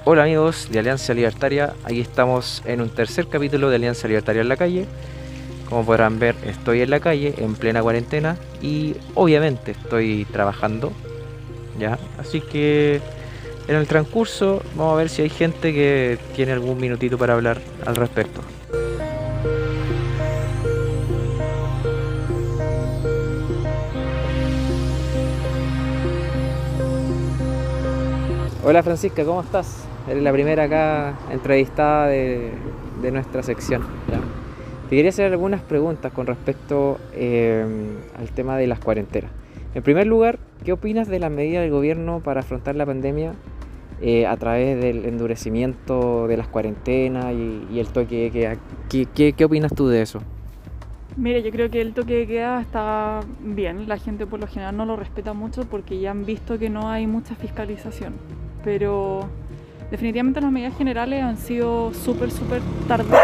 Hola amigos de Alianza Libertaria, aquí estamos en un tercer capítulo de Alianza Libertaria en la calle. Como podrán ver, estoy en la calle en plena cuarentena y obviamente estoy trabajando, ¿ya? Así que en el transcurso vamos a ver si hay gente que tiene algún minutito para hablar al respecto. Hola Francisca, ¿cómo estás? Eres la primera acá entrevistada de nuestra sección, ¿ya? Te quería hacer algunas preguntas con respecto al tema de las cuarentenas. En primer lugar, ¿qué opinas de las medidas del gobierno para afrontar la pandemia a través del endurecimiento de las cuarentenas y el toque de queda? ¿Qué opinas tú de eso? Mira, yo creo que el toque de queda está bien. La gente por lo general no lo respeta mucho porque ya han visto que no hay mucha fiscalización. Pero definitivamente las medidas generales han sido súper tardías.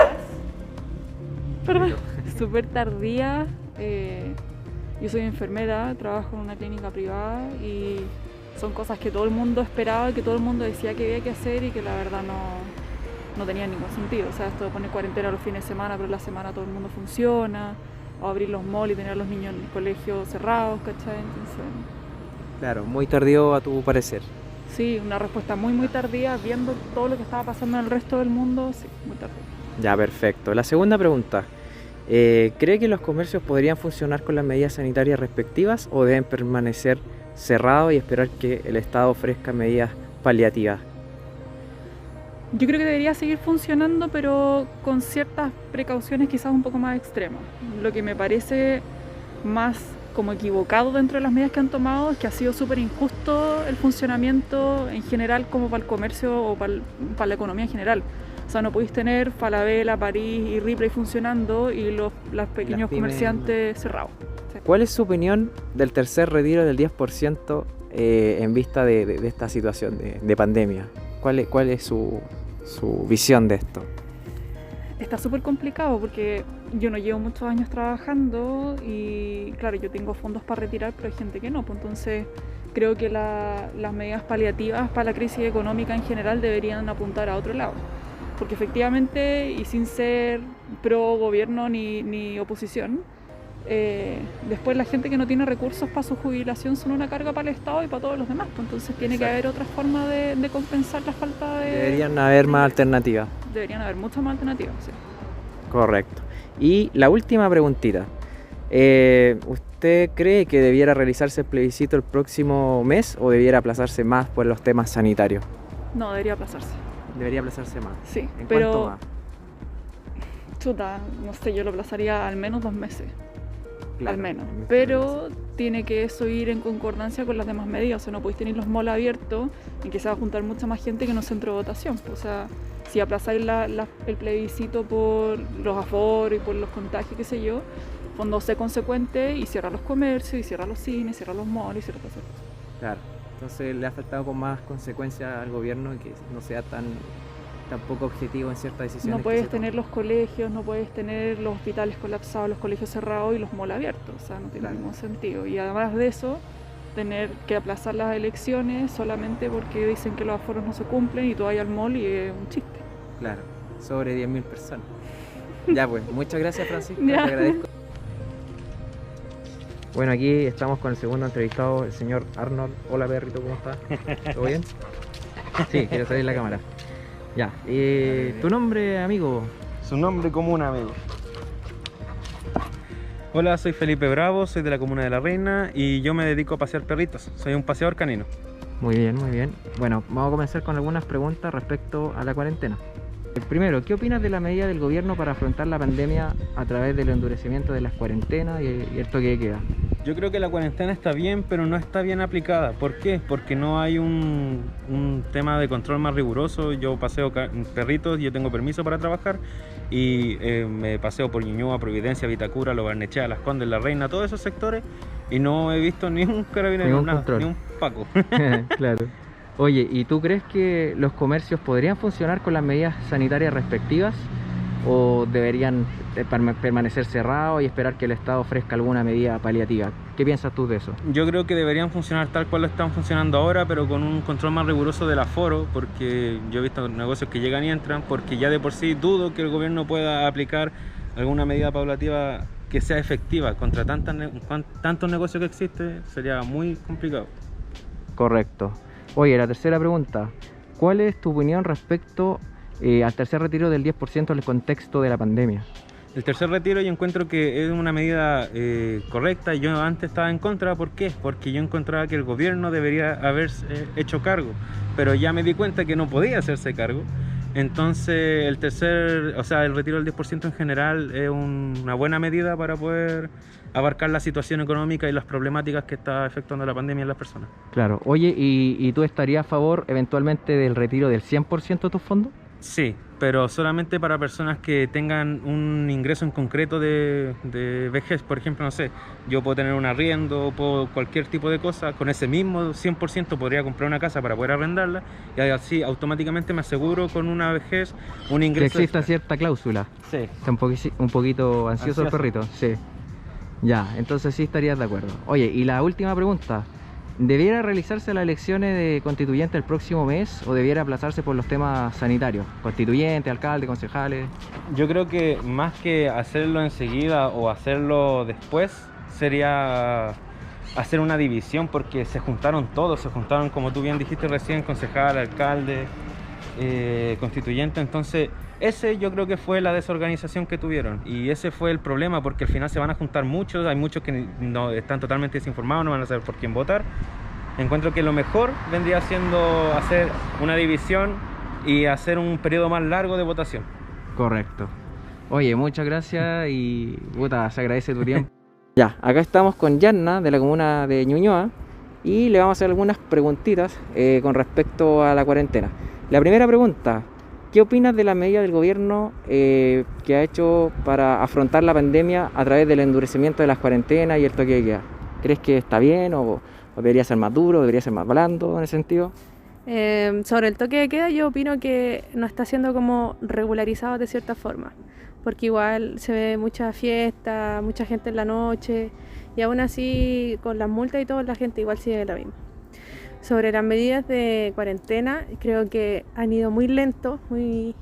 Perdón, súper tardías. Yo soy enfermera, trabajo en una clínica privada y son cosas que todo el mundo esperaba, que todo el mundo decía que había que hacer y que la verdad no tenía ningún sentido. O sea, esto de poner cuarentena los fines de semana, pero la semana todo el mundo funciona, o abrir los malls y tener a los niños en el colegio cerrados, ¿cachai? Entonces, Claro, muy tardío a tu parecer. sí, una respuesta muy tardía, viendo todo lo que estaba pasando en el resto del mundo, sí, muy tardía. Ya, perfecto. La segunda pregunta. ¿Cree que los comercios podrían funcionar con las medidas sanitarias respectivas o deben permanecer cerrados y esperar que el Estado ofrezca medidas paliativas? Yo creo que debería seguir funcionando, pero con ciertas precauciones quizás un poco más extremas. Lo que me parece más como equivocado dentro de las medidas que han tomado es que ha sido súper injusto el funcionamiento en general como para el comercio o para la economía en general. O sea, no podéis tener Falabella, París y Ripley funcionando y los pequeños comerciantes cerrados. Sí. ¿Cuál es su opinión del tercer retiro del 10% en vista de esta situación de pandemia? ¿Cuál es su visión de esto? Está súper complicado porque yo no llevo muchos años trabajando y claro, yo tengo fondos para retirar, pero hay gente que no. Pues entonces creo que las medidas paliativas para la crisis económica en general deberían apuntar a otro lado. Porque efectivamente, y sin ser pro gobierno ni oposición, después la gente que no tiene recursos para su jubilación son una carga para el Estado y para todos los demás. Pues entonces tiene que haber otra forma de compensar la falta de... Deberían haber más alternativas. Deberían haber muchas más alternativas, sí. Correcto. Y la última preguntita. ¿Usted cree que debiera realizarse el plebiscito el próximo mes o debiera aplazarse más por los temas sanitarios? No, debería aplazarse. Debería aplazarse más. Sí, ¿En pero cuánto más? chuta, no sé, yo lo aplazaría al menos 2 meses. Claro, al menos. en este Pero caso. tiene que eso ir en concordancia con las demás medidas. O sea, no podéis tener los malls abiertos en que se va a juntar mucha más gente que en un centro de votación. O sea, si aplazáis el plebiscito por los aforos y por los contagios, qué sé yo, fondo sé consecuente y cierra los comercios, y cierra los cines, cierra los malls y cierra todas esas cosas. Claro. Entonces le ha faltado con más consecuencias al gobierno y que no sea tan poco objetivo en ciertas decisiones. No puedes tener los colegios, no puedes tener los hospitales colapsados, los colegios cerrados y los malls abiertos. O sea, no tiene ningún sentido. Y además de eso, tener que aplazar las elecciones solamente porque dicen que los aforos no se cumplen y tú vas al mall y es un chiste. Claro, sobre 10.000 personas. Ya pues, muchas gracias Francisco, te Ya. agradezco. Bueno, aquí estamos con el segundo entrevistado, el señor Arnold. Hola perrito, ¿cómo estás? ¿Todo bien? Sí, quiero salir en la cámara. Ya, ¿tu nombre, amigo? Su nombre común, amigo. Hola, soy Felipe Bravo, soy de la comuna de La Reina y yo me dedico a pasear perritos. Soy un paseador canino. Muy bien, muy bien. Bueno, vamos a comenzar con algunas preguntas respecto a la cuarentena. Primero, ¿qué opinas de la medida del gobierno para afrontar la pandemia a través del endurecimiento de las cuarentenas y el toque de queda? Yo creo que la cuarentena está bien, pero no está bien aplicada. ¿Por qué? Porque no hay un tema de control más riguroso. Yo paseo perritos, yo tengo permiso para trabajar y me paseo por Ñuñoa, Providencia, Vitacura, Lo Barnechea, Las Condes, La Reina, todos esos sectores y no he visto ni un carabinero, nada, ni un paco. Claro. Oye, ¿y tú crees que los comercios podrían funcionar con las medidas sanitarias respectivas o deberían permanecer cerrados y esperar que el Estado ofrezca alguna medida paliativa? ¿Qué piensas tú de eso? Yo creo que deberían funcionar tal cual lo están funcionando ahora, pero con un control más riguroso del aforo, porque yo he visto negocios que llegan y entran, porque ya de por sí dudo que el gobierno pueda aplicar alguna medida paulativa que sea efectiva contra tantos negocios que existen. Sería muy complicado. Correcto. Oye, la tercera pregunta. ¿Cuál es tu opinión respecto al tercer retiro del 10% en el contexto de la pandemia? El tercer retiro yo encuentro que es una medida correcta. Yo antes estaba en contra. ¿Por qué? Porque yo encontraba que el gobierno debería haberse hecho cargo, pero ya me di cuenta que no podía hacerse cargo. Entonces el retiro del 10% en general es una buena medida para poder abarcar la situación económica y las problemáticas que está efectuando la pandemia en las personas. Claro. Oye, ¿y tú estarías a favor eventualmente del retiro del 100% de tus fondos? Sí, pero solamente para personas que tengan un ingreso en concreto de vejez. Por ejemplo, no sé, yo puedo tener un arriendo, puedo cualquier tipo de cosa, con ese mismo 100% podría comprar una casa para poder arrendarla y así automáticamente me aseguro con una vejez un ingreso. Que exista extra. cierta cláusula. Sí. Está un poquito ansioso el perrito, sí. Ya, entonces sí estarías de acuerdo. Oye, y la última pregunta. ¿Debiera realizarse las elecciones de constituyente el próximo mes o debiera aplazarse por los temas sanitarios? Constituyente, alcalde, concejales. Yo creo que más que hacerlo enseguida o hacerlo después, sería hacer una división, porque se juntaron todos, como tú bien dijiste recién, concejal, alcalde, constituyente. Entonces ese yo creo que fue la desorganización que tuvieron y ese fue el problema, porque al final se van a juntar muchos, hay muchos que no están totalmente desinformados, no van a saber por quién votar. Encuentro que lo mejor vendría siendo hacer una división y hacer un periodo más largo de votación. Correcto. Oye, muchas gracias y puta, se agradece tu tiempo. Ya, acá estamos con Yanna de la comuna de Ñuñoa y le vamos a hacer algunas preguntitas con respecto a la cuarentena. La primera pregunta: ¿qué opinas de la medida del gobierno que ha hecho para afrontar la pandemia a través del endurecimiento de las cuarentenas y el toque de queda? ¿Crees que está bien o debería ser más duro, debería ser más blando en ese sentido? Sobre el toque de queda, yo opino que no está siendo como regularizado de cierta forma, porque igual se ve mucha fiesta, mucha gente en la noche y aún así con las multas y todo la gente igual sigue la misma. Sobre las medidas de cuarentena, creo que han ido muy lento, muy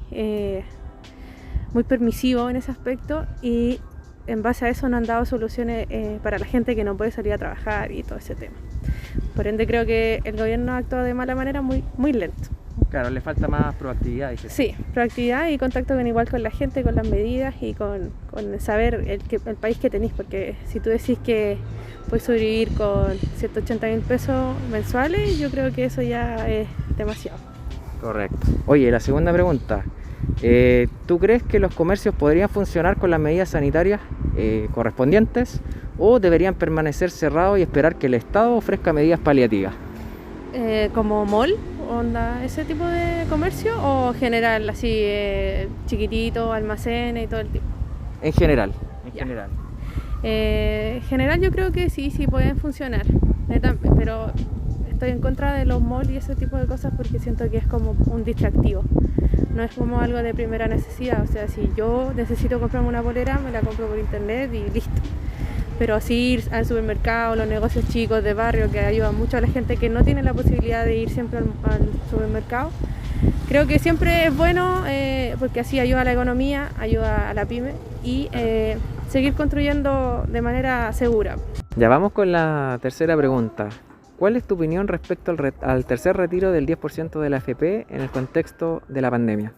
permisivo en ese aspecto y en base a eso no han dado soluciones para la gente que no puede salir a trabajar y todo ese tema. Por ende creo que el gobierno ha actuado de mala manera, muy lento. Claro, le falta más proactividad, dices. Sí, proactividad y contacto igual con la gente, con las medidas y con saber el país que tenéis, porque si tú decís que puedes sobrevivir con 180.000 pesos mensuales, yo creo que eso ya es demasiado. Correcto. Oye, la segunda pregunta. ¿Tú crees que los comercios podrían funcionar con las medidas sanitarias correspondientes o deberían permanecer cerrados y esperar que el Estado ofrezca medidas paliativas? ¿Como mall, onda, ese tipo de comercio o general, así chiquitito, almacenes y todo el tipo? En general. General yo creo que sí pueden funcionar, pero estoy en contra de los malls y ese tipo de cosas porque siento que es como un distractivo. No es como algo de primera necesidad, o sea, si yo necesito comprarme una polera, me la compro por internet y listo. Pero así ir al supermercado, los negocios chicos de barrio que ayudan mucho a la gente que no tiene la posibilidad de ir siempre al supermercado, creo que siempre es bueno porque así ayuda a la economía, ayuda a la pyme y seguir construyendo de manera segura. Ya vamos con la tercera pregunta. ¿Cuál es tu opinión respecto al tercer retiro del 10% de la AFP en el contexto de la pandemia?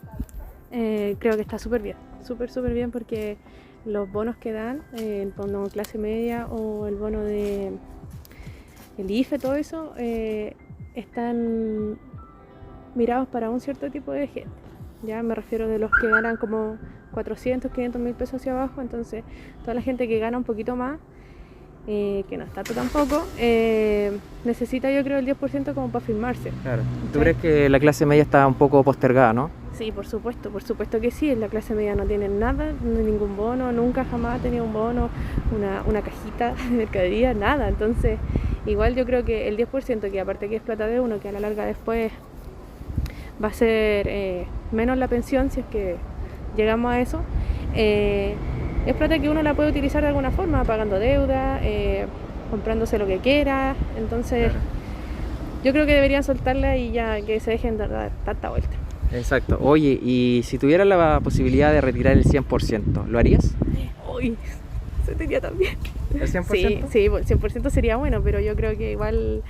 Creo que está súper bien, súper bien porque los bonos que dan, el bono clase media o el bono de el IFE, todo eso, están mirados para un cierto tipo de gente. Ya me refiero de los que ganan como 400, 500 mil pesos hacia abajo, entonces toda la gente que gana un poquito más, que no es tanto tampoco, necesita yo creo el 10% como para firmarse. Claro. ¿Tú crees que la clase media está un poco postergada, no? Sí, por supuesto que sí. La clase media no tiene nada, ningún bono, nunca jamás ha tenido un bono, una cajita de mercadería, nada. Entonces, igual yo creo que el 10%, que aparte que es plata de uno, que a la larga después va a ser menos la pensión si es que llegamos a eso, es plata que uno la puede utilizar de alguna forma, pagando deuda, comprándose lo que quiera. Entonces, yo creo que deberían soltarla y ya que se dejen dar tanta vuelta. Exacto. Oye, y si tuvieras la posibilidad de retirar el 100%, ¿lo harías? Uy, se tenía también. ¿El 100%? Sí, el 100% sería bueno, pero yo creo que igual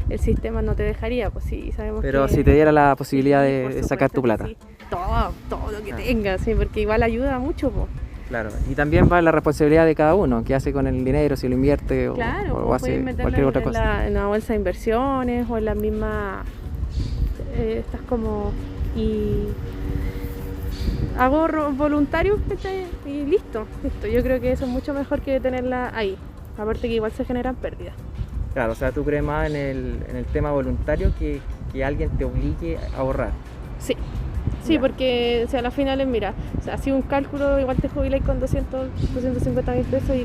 el sistema no te dejaría, pues sí, sabemos Pero que... si te diera la posibilidad Sí, por de sacar tu supuesto plata. que sí. Todo lo que tenga, sí, porque igual ayuda mucho, pues. Claro. Y también va la responsabilidad de cada uno, qué hace con el dinero, si lo invierte Claro, o pues hace puedes meterlo cualquier otra en cosa. la bolsa de inversiones o en la misma... estas como... y ahorros voluntarios, ¿cachai? Y listo. Yo creo que eso es mucho mejor que tenerla ahí. Aparte que igual se generan pérdidas. Claro, o sea, tú crees más en el tema voluntario que alguien te obligue a ahorrar. Sí. Sí, Ya. porque o sea, a la final, mira, o sea, si un cálculo igual te jubiláis con 250.000 pesos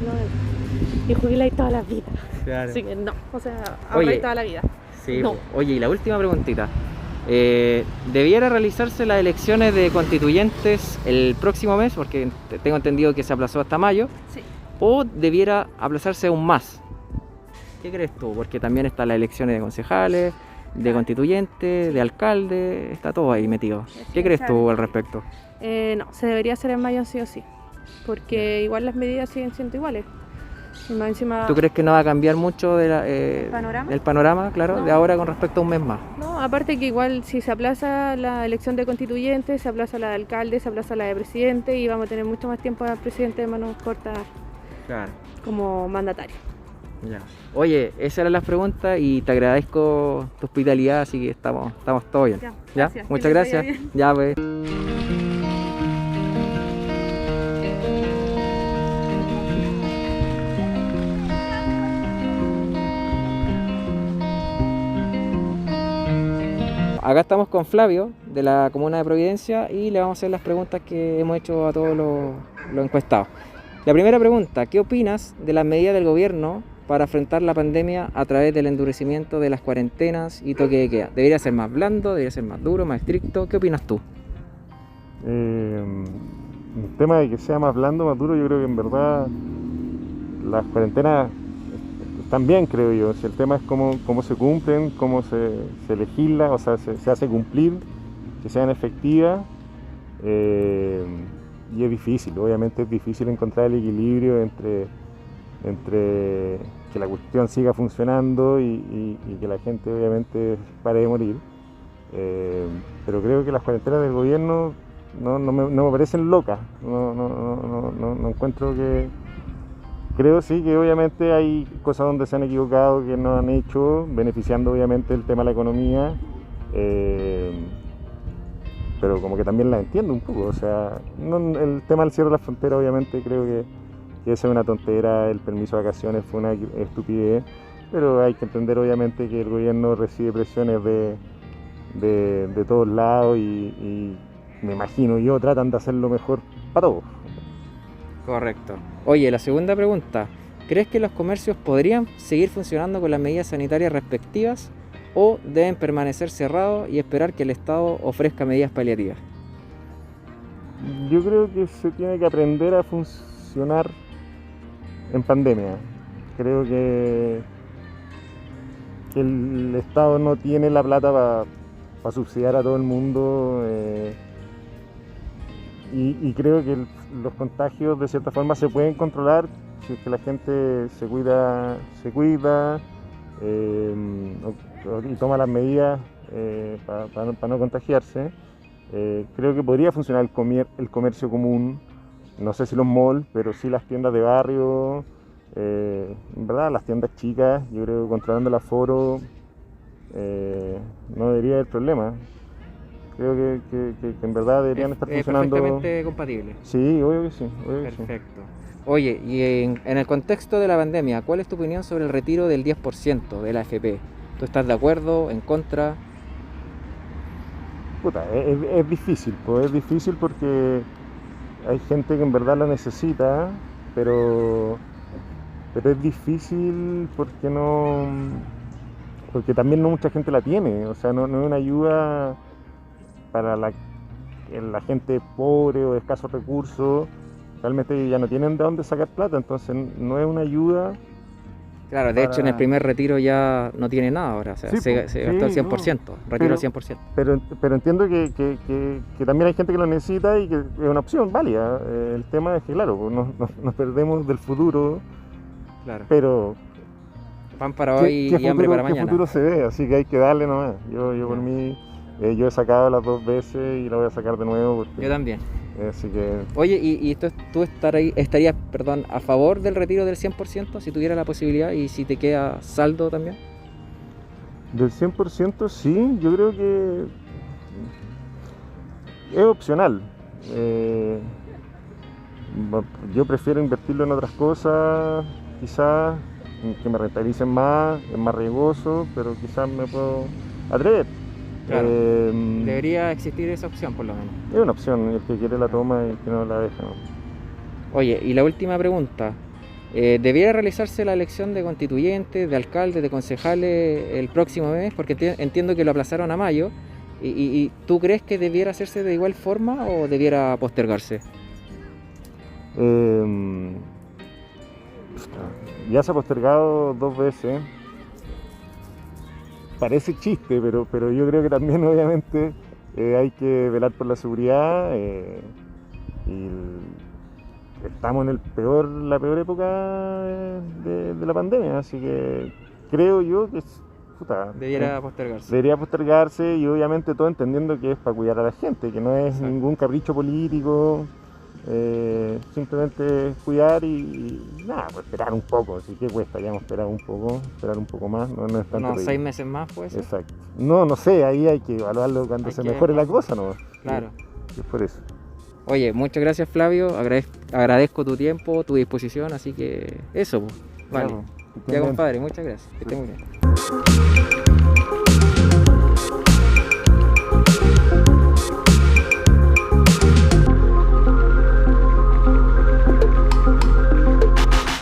y jubiláis toda la vida. Claro. Así que no, o sea, Oye, ahorráis toda la vida. Sí, No. Oye, y la última preguntita. ¿Debiera realizarse las elecciones de constituyentes el próximo mes? Porque tengo entendido que se aplazó hasta mayo. Sí. ¿O debiera aplazarse aún más? ¿Qué crees tú? Porque también están las elecciones de concejales, de constituyentes, de alcalde, está todo ahí metido. ¿Qué crees tú al respecto? No, se debería hacer en mayo sí o sí, porque igual las medidas siguen siendo iguales. Y más encima, ¿Tú crees que no va a cambiar mucho ¿Panorama? el panorama, claro, de No. ahora con respecto a un mes más? no, aparte que igual si se aplaza la elección de constituyentes, se aplaza la de alcalde, se aplaza la de presidente y vamos a tener mucho más tiempo al presidente de manos cortas Claro. como mandatario. Ya. Oye, esas eran las preguntas y te agradezco tu hospitalidad, así que estamos todos bien. Ya, ¿Ya? gracias, que Muchas les vaya gracias. bien. Ya, pues. Acá estamos con Flavio de la comuna de Providencia y le vamos a hacer las preguntas que hemos hecho a todos los encuestados. La primera pregunta, ¿qué opinas de las medidas del gobierno para afrontar la pandemia a través del endurecimiento de las cuarentenas y toque de queda? ¿Debería ser más blando? ¿Debería ser más duro, más estricto? ¿Qué opinas tú? El tema de que sea más blando, más duro, yo creo que en verdad las cuarentenas están bien, creo yo. Si el tema es cómo se cumplen, cómo se legisla, o sea, se hace cumplir, que sean efectivas. Y es difícil, obviamente es difícil encontrar el equilibrio entre que la cuestión siga funcionando y que la gente obviamente pare de morir. Pero creo que las cuarentenas del gobierno no me parecen locas. No encuentro que... Creo sí que obviamente hay cosas donde se han equivocado, que no han hecho, beneficiando obviamente el tema de la economía. Pero como que también la entiendo un poco, o sea, el tema del cierre de la frontera obviamente creo que esa es una tontera, el permiso de vacaciones fue una estupidez, pero hay que entender obviamente que el gobierno recibe presiones de todos lados y me imagino yo tratan de hacer lo mejor para todos. Correcto. Oye, la segunda pregunta, ¿crees que los comercios podrían seguir funcionando con las medidas sanitarias respectivas o deben permanecer cerrados y esperar que el Estado ofrezca medidas paliativas? Yo creo que se tiene que aprender a funcionar en pandemia. Creo que el Estado no tiene la plata para subsidiar a todo el mundo y creo que los contagios de cierta forma se pueden controlar si es que la gente se cuida y toma las medidas para no contagiarse. Creo que podría funcionar el comercio común, no sé si los malls, pero sí las tiendas de barrio, en verdad las tiendas chicas, yo creo que controlando el aforo no debería haber problema. Creo que en verdad deberían estar funcionando. Perfectamente compatible. Sí, obvio que sí. Perfecto. Oye, y en el contexto de la pandemia, ¿cuál es tu opinión sobre el retiro del 10% de la AFP? ¿Tú estás de acuerdo, en contra? Puta, es difícil, pues es difícil porque hay gente que en verdad la necesita, pero es difícil porque también no mucha gente la tiene, o sea, no es una ayuda para la gente pobre o de escasos recursos realmente ya no tienen de dónde sacar plata, entonces no es una ayuda. Claro, de hecho en el primer retiro ya no tiene nada ahora, o sea, Sí, se gastó el 100%, retiro al 100%. Pero entiendo que también hay gente que lo necesita y que es una opción válida. El tema es que, claro, pues, nos perdemos del futuro, Claro. pero Pan para hoy y hambre para ¿qué mañana. futuro se ve? Así que hay que darle nomás. Yo Ya. por mí, yo he sacado las 2 veces y la voy a sacar de nuevo. Porque, Yo también. así que Oye, ¿y tú estarías, perdón, a favor del retiro del 100% si tuviera la posibilidad y si te queda saldo también? del 100% sí, yo creo que es opcional. Yo prefiero invertirlo en otras cosas, quizás que me rentabilicen más, es más riesgoso, pero quizás me puedo atrever. Claro. Eh, Debería existir esa opción por lo menos. es una opción, el que quiere la toma y el que no la deja, ¿no? Oye, y la última pregunta. ¿Debiera realizarse la elección de constituyentes, de alcaldes, de concejales el próximo mes? Porque entiendo que lo aplazaron a mayo. ¿Y tú crees que debiera hacerse de igual forma o debiera postergarse? Ya se ha postergado 2 veces. Parece chiste, pero yo creo que también obviamente hay que velar por la seguridad y estamos en la peor época de la pandemia, así que creo yo que Debiera postergarse. debería postergarse y obviamente todo entendiendo que es para cuidar a la gente, que no es Exacto. ningún capricho político. Simplemente cuidar y nada, pues esperar un poco, así que cuesta, ya hemos esperado esperar un poco más, no es tan No, terrible. 6 meses más puede ser. Exacto. No sé, ahí hay que evaluarlo cuando Hay se que mejore la evaluarlo. cosa, ¿no? Claro. Es por eso. Oye, muchas gracias Flavio, agradezco tu tiempo, tu disposición, así que eso, pues. Vale. Ya, pues, que estén Ya bien. compadre, muchas gracias. Que esté muy bien.